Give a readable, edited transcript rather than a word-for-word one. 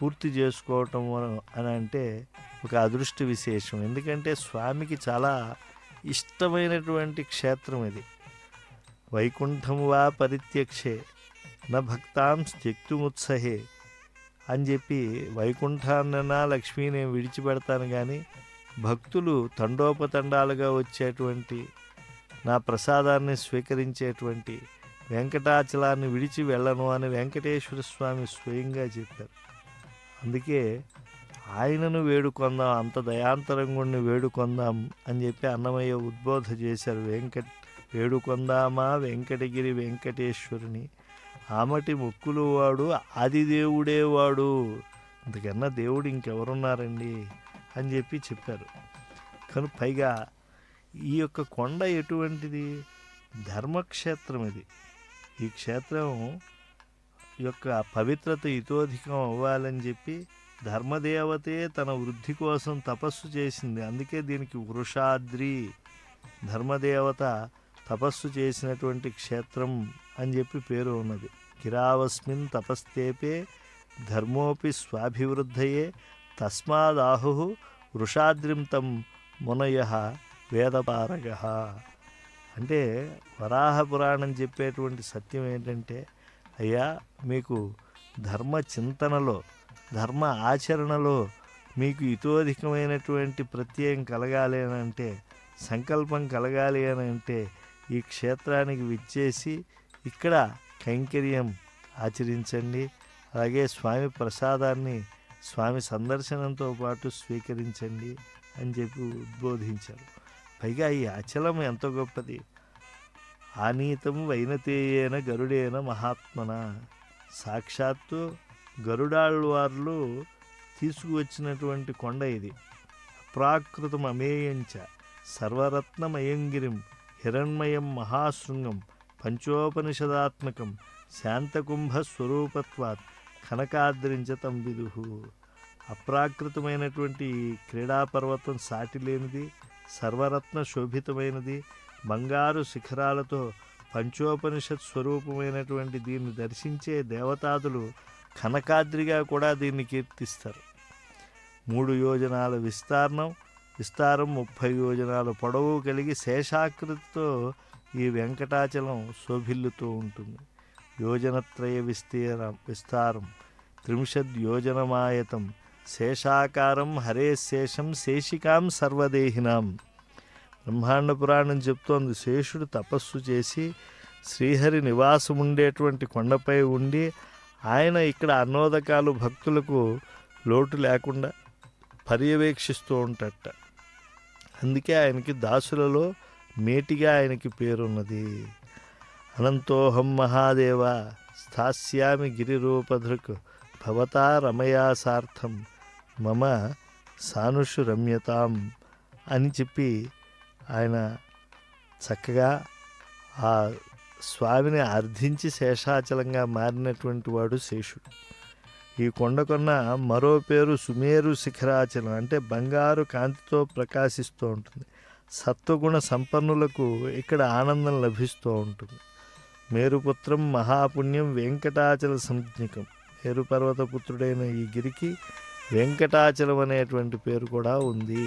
పూర్తి చేసుకోవటం అని అంటే ఒక అదృష్ట విశేషం. ఎందుకంటే స్వామికి చాలా ఇష్టమైనటువంటి క్షేత్రం ఇది. వైకుంఠం వా పరిత్యక్షే న భక్తాం త్యక్తుముత్సహే అని చెప్పి, వైకుంఠాన్నైనా లక్ష్మీ నేను విడిచిపెడతాను కానీ భక్తులు తండోపతండాలుగా వచ్చేటువంటి నా ప్రసాదాన్ని స్వీకరించేటువంటి వెంకటాచలాన్ని విడిచి వెళ్ళను అని వెంకటేశ్వర స్వామి స్వయంగా చెప్పారు. అందుకే ఆయనను వేడుకొందాం, అంత దయాంతరంగుణ్ణి వేడుకొందాం అని చెప్పి అన్నమయ్య ఉద్బోధ చేశారు. వేడుకొందామా వెంకటగిరి వెంకటేశ్వరుని, ఆమటి ముక్కులు వాడు ఆదిదేవుడే వాడు, అంతకన్నా దేవుడు ఇంకెవరున్నారండి అని చెప్పి చెప్పారు. కానీ పైగా ఈ యొక్క కొండ ఎటువంటిది? ధర్మక్షేత్రం ఇది. ఈ క్షేత్రం యొక్క పవిత్రత ఇతోధికం అవ్వాలని చెప్పి ధర్మదేవతే తన వృద్ధి కోసం తపస్సు చేసింది. అందుకే దీనికి వృషాద్రి, ధర్మదేవత తపస్సు చేసినటువంటి క్షేత్రం అని చెప్పి పేరు ఉన్నది. గిరావస్మిన్ తపస్తేపే ధర్మోపి స్వాభివృద్ధయే తస్మాదాహు వృషాద్రిం తం మునయ వేదపారగ. అంటే వరాహ పురాణం చెప్పేటువంటి సత్యం ఏంటంటే, అయ్యా మీకు ధర్మ చింతనలో, ధర్మ ఆచరణలో మీకు ఇతోధికమైనటువంటి ప్రత్యయం కలగాలి అని అంటే, సంకల్పం కలగాలి అని అంటే ఈ క్షేత్రానికి విచ్చేసి ఇక్కడ కైంకర్యం ఆచరించండి. అలాగే స్వామి ప్రసాదాన్ని స్వామి సందర్శనంతో పాటు స్వీకరించండి అని చెప్పి ఉద్బోధించారు. పైగా ఈ అచలం ఎంత గొప్పది. ఆనీతం వైనతేయేన గరుడేన మహాత్మన, సాక్షాత్తు గరుడాళ్వార్లు తీసుకువచ్చినటువంటి కొండ ఇది. అప్రాకృతం అమేయంచ సర్వరత్నమయంగిరిం హిరణ్మయం మహాశృంగం పంచోపనిషదాత్మకం శాంతకుంభ స్వరూపత్వాత్ కనకాద్రించ తం విదుహు. అప్రాకృతమైనటువంటి క్రీడాపర్వతం సాటి లేనిది, సర్వరత్న శోభితమైనది, బంగారు శిఖరాలతో పంచోపనిషత్ స్వరూపమైనటువంటి దీన్ని దర్శించే దేవతాదులు కనకాద్రిగా కూడా దీన్ని కీర్తిస్తారు. 3 యోజనాల విస్తారం 30 యోజనాల పొడవు కలిగి శేషాకృతితో ఈ వెంకటాచలం శోభిల్లుతూ ఉంటుంది. యోజనత్రయ విస్తారం 30 యోజనమాయతం శేషాకారం హరే శేషం శేషికాం సర్వదేహినాం. బ్రహ్మాండ పురాణం చెప్తోంది, శేషుడు తపస్సు చేసి శ్రీహరి నివాసం ఉండేటువంటి కొండపై ఉండి ఆయన ఇక్కడ అన్నోదకాలు భక్తులకు లోటు లేకుండా పర్యవేక్షిస్తూ ఉంటాడట. అందుకే ఆయనకి దాసులలో మేటిగా ఆయనకి పేరున్నది. అనంతోహం మహాదేవ స్థాస్యామి గిరిరూపధృక్ భవతా రమయా సార్థం మమ సానుషు రమ్యతాం అని చెప్పి ఆయన చక్కగా ఆ స్వామిని అర్థించి శేషాచలంగా మారినటువంటి వాడు శేషుడు. ఈ కొండకొన్న మరో పేరు సుమేరు శిఖరాచలం, అంటే బంగారు కాంతితో ప్రకాశిస్తూ ఉంటుంది. సత్వగుణ సంపన్నులకు ఇక్కడ ఆనందం లభిస్తూ ఉంటుంది. మేరుపుత్రం మహాపుణ్యం వెంకటాచల సంజ్ఞకం. మేరుపర్వత పుత్రుడైన ఈ గిరికి వెంకటాచలం అనేటువంటి పేరు కూడా ఉంది.